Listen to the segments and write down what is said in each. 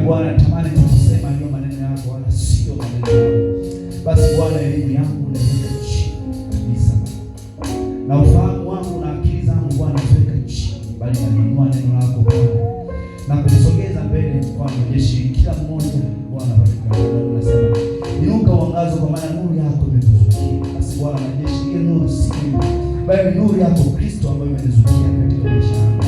Bwana, natamani kusema hiyo maneno yako wala sio maneno yangu. Basi Bwana, elimu yangu naiweka chini kabisa, na ufahamu wangu na akili zangu Bwana ziweka chini, bali nainua neno lako Bwana na kulisogeza mbele kwa majeshi. Kila mmoja Bwana nasema inuka uangaze, kwa maana nuru yako imetuzukia. Basi Bwana majeshi, ile nuru si bali nuru yako Kristo ambayo imenizukia katika maisha yangu.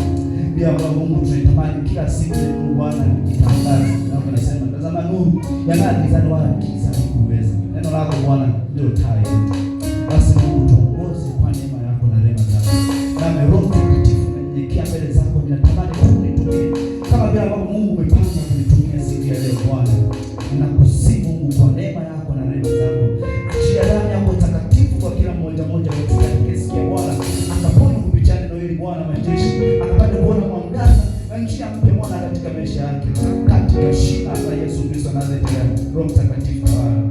Ndio ambapo Mungu tunatamani kila siku nuru Bwana itangaze. Na tunasema tazama nuru yang'aa gizani wala giza halikuweza. Neno lako Bwana ndio taa yetu. Basi Mungu tuongoze kwa neema yako na rehema zako. Na Roho Mtakatifu nanyenyekea mbele zako, ninatamani unitumie kama vile ambavyo Mungu umepanga kunitumia siku ya leo Bwana. Ninakusihi Mungu kwa neema yako na rehema zako. Achia damu yako takatifu kwa kila mmoja mmoja katika kesi ya Bwana. Akapone kupitia neno hili Bwana majeshi. Akapate kuona mwangaza na njia mpya Bwana katika maisha yake. Katika jina la Yesu Kristo Nazareti. Roho Mtakatifu Bwana.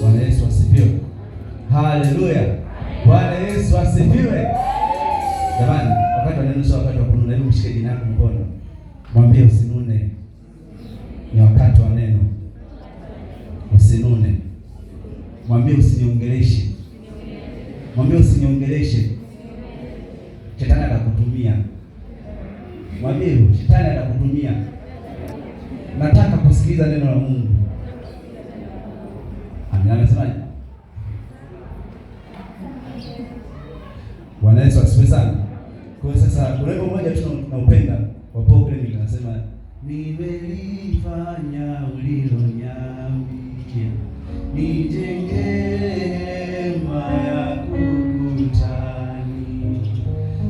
Bwana Yesu asifiwe. Haleluya. Bwana Yesu asifiwe. Jamani, wakati wa neno sio wakati wa kununa. Hebu mshike jina lako mkono. Mwambie usinune. Ni wakati wa neno. Usinune. Mwambie usiniongeleshe. Mwambie usiniongeleshe. Shetani atakutumia. Mwambie shetani atakutumia. Nataka kusikiliza neno la Mungu. Amina, amesemaje? Bwana Yesu asifiwe sana. Kwa hiyo sasa urembo mmoja tunaupenda wa program tunasema nimelifanya uliloniambia, nijenge hema ya ukutani,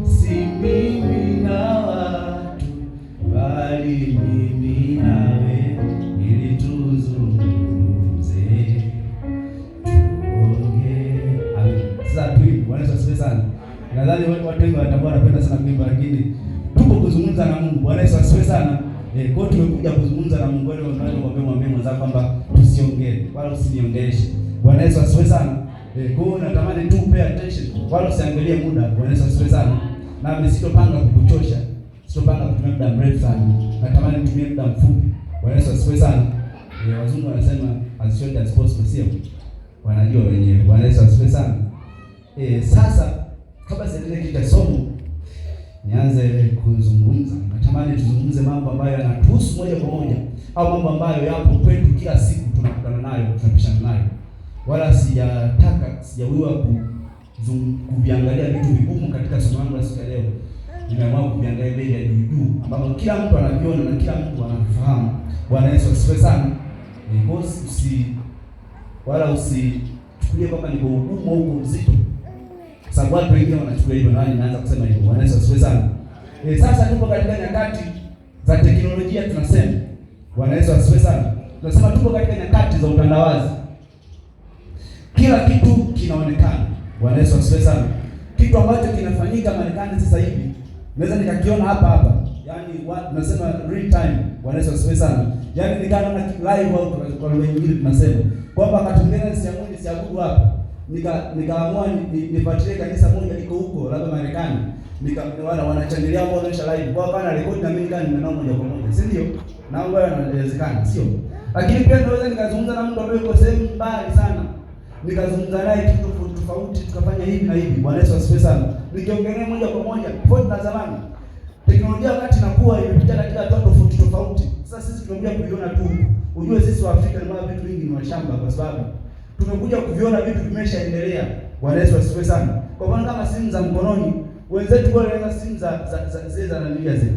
si mimi na watu bali mimi nawe, ili tuzungumze tuongee. Sasa tuimbe. Bwana Yesu asifiwe sana. Nadhani watu wengi watakuwa wanapenda sana kuimba, lakini tuko kuzungumza na Mungu. Bwana Yesu asifiwe sana. Kwa hiyo tumekuja kuzungumza na Mungu. Leo tunataka kumwambia mwenzako kwamba tusiongee wala usiniongeleshe. Bwana Yesu asifiwe sana. Kwa hiyo natamani tu pay attention wala usiangalie muda. Bwana Yesu asifiwe sana. Na mimi sitopanga kukuchosha. Sitopanga kutumia muda mrefu sana. Natamani nitumie muda mfupi. Bwana Yesu asifiwe sana. Wazungu wanasema as short as possible, sio? Wanajua wenyewe. Bwana Yesu asifiwe sana. Sasa kabla siendelee katika somo, nianze kuzungumza. Natamani tuzungumze mambo ambayo yanatuhusu moja kwa moja, au mambo ambayo yapo kwetu kila siku tunakutana nayo, tunapishana nayo. Wala sijawiwa kuviangalia vitu vigumu katika somo langu la siku ya leo. Nimeamua kuviangalia bei ya juu ambapo kila mtu anaviona na kila mtu anafahamu. Bwana Yesu asifiwe sana. Usichukulie kwamba niko ugumu au mzito. Sababu watu wengine wanachukulia hivyo, na ninaanza kusema hivyo. Bwana Yesu asifiwe sana. Sasa tupo katika nyakati za teknolojia tunasema. Bwana Yesu asifiwe sana. Tunasema tupo katika nyakati za utandawazi. Kila kitu kinaonekana. Bwana Yesu asifiwe sana. Kitu ambacho kinafanyika Marekani sasa hivi naweza nikakiona hapa. Yaani tunasema real time. Bwana Yesu asifiwe sana. Yaani nikaona live au kwa lugha nyingine tunasema kwamba wakati mwingine siabudu hapa. Nikaamua nifuatilie kanisa moja liko huko labda Marekani. Wanachangilia ambao wanaonyesha live. Kwa kana rekodi na mimi kani ninao moja kwa moja. Si ndio? Na mambo yanawezekana, sio? Lakini pia naweza nikazungumza na mtu ambaye yuko sehemu mbali sana. Nikazungumza naye kitu tofauti, tukafanya hivi na hivi. Bwana Yesu asifiwe sana. Nikiongelea moja kwa moja tofauti na zamani. Teknolojia wakati inakuwa imepita katika hatua tofauti. Sasa sisi tunakuja kuiona tu. Ujue sisi wa Afrika ni vitu vingi ni mashamba, kwa sababu tumekuja kuviona vitu vimeshaendelea. Bwana Yesu asifiwe sana. Kwa maana kama simu za mkononi, wenzetu wale wanaweza simu za nanilia zile.